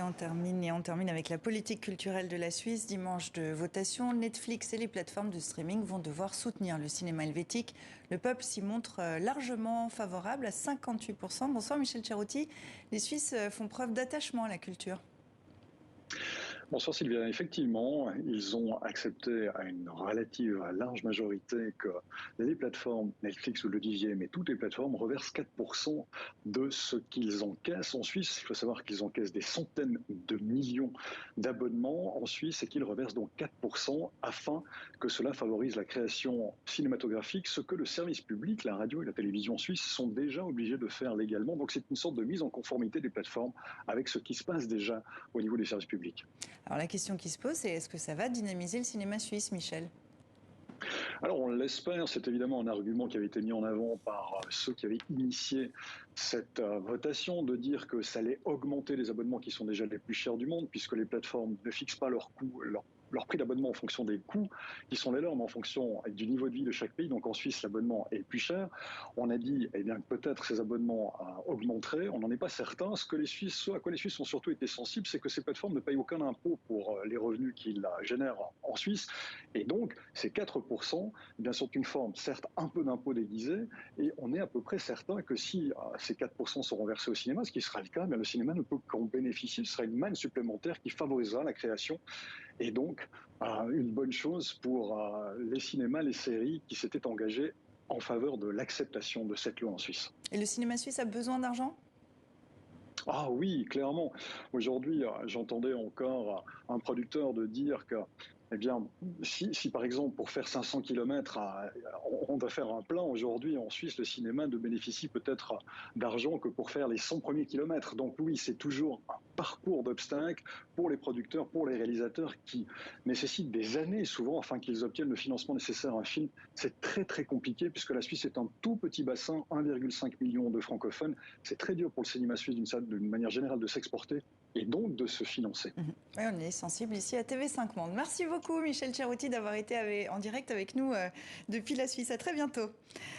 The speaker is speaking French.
on termine avec la politique culturelle de la Suisse. Dimanche de votation, Netflix et les plateformes de streaming vont devoir soutenir le cinéma helvétique. Le peuple s'y montre largement favorable à 58%. Bonsoir Michel Cerutti. Les Suisses font preuve d'attachement à la culture. Bonsoir Sylvia, effectivement, ils ont accepté à une relative, à large majorité que les plateformes, Netflix ou l'Olivier, mais toutes les plateformes reversent 4% de ce qu'ils encaissent en Suisse. Il faut savoir qu'ils encaissent des centaines de millions d'abonnements en Suisse et qu'ils reversent donc 4% afin que cela favorise la création cinématographique, ce que le service public, la radio et la télévision suisse sont déjà obligés de faire légalement. Donc c'est une sorte de mise en conformité des plateformes avec ce qui se passe déjà au niveau des services publics. Alors la question qui se pose, c'est est-ce que ça va dynamiser le cinéma suisse, Michel ? Alors on l'espère, c'est évidemment un argument qui avait été mis en avant par ceux qui avaient initié cette votation, de dire que ça allait augmenter les abonnements qui sont déjà les plus chers du monde, puisque les plateformes ne fixent pas leur coût, leur prix d'abonnement en fonction des coûts qui sont les leurs, mais en fonction du niveau de vie de chaque pays. Donc en Suisse, l'abonnement est plus cher. On a dit eh bien, que peut-être ces abonnements augmenteraient. On n'en est pas certain. Ce à quoi les Suisses ont surtout été sensibles, c'est que ces plateformes ne payent aucun impôt pour les revenus qu'ils génèrent en Suisse. Et donc, ces 4%, eh bien, sont une forme, certes, un peu d'impôt déguisé. Et on est à peu près certain que si ces 4% seront versés au cinéma, ce qui sera le cas, eh bien, le cinéma ne peut qu'en bénéficier. Ce sera une manne supplémentaire qui favorisera la création. Et donc, une bonne chose pour les cinémas, les séries qui s'étaient engagés en faveur de l'acceptation de cette loi en Suisse. Et le cinéma suisse a besoin d'argent ? Ah oui, clairement. Aujourd'hui, j'entendais encore un producteur de dire que, eh bien, si par exemple pour faire 500 km, on doit faire un plein, aujourd'hui en Suisse, le cinéma ne bénéficie peut-être d'argent que pour faire les 100 premiers kilomètres. Donc oui, c'est toujours un parcours d'obstacles pour les producteurs, pour les réalisateurs qui nécessitent des années souvent afin qu'ils obtiennent le financement nécessaire à un film. C'est très très compliqué puisque la Suisse est un tout petit bassin, 1,5 million de francophones. C'est très dur pour le cinéma suisse d'une manière générale de s'exporter et donc de se financer. Oui, on est sensible ici à TV5 Monde. Merci beaucoup Michel Cerutti d'avoir été en direct avec nous depuis la Suisse. À très bientôt.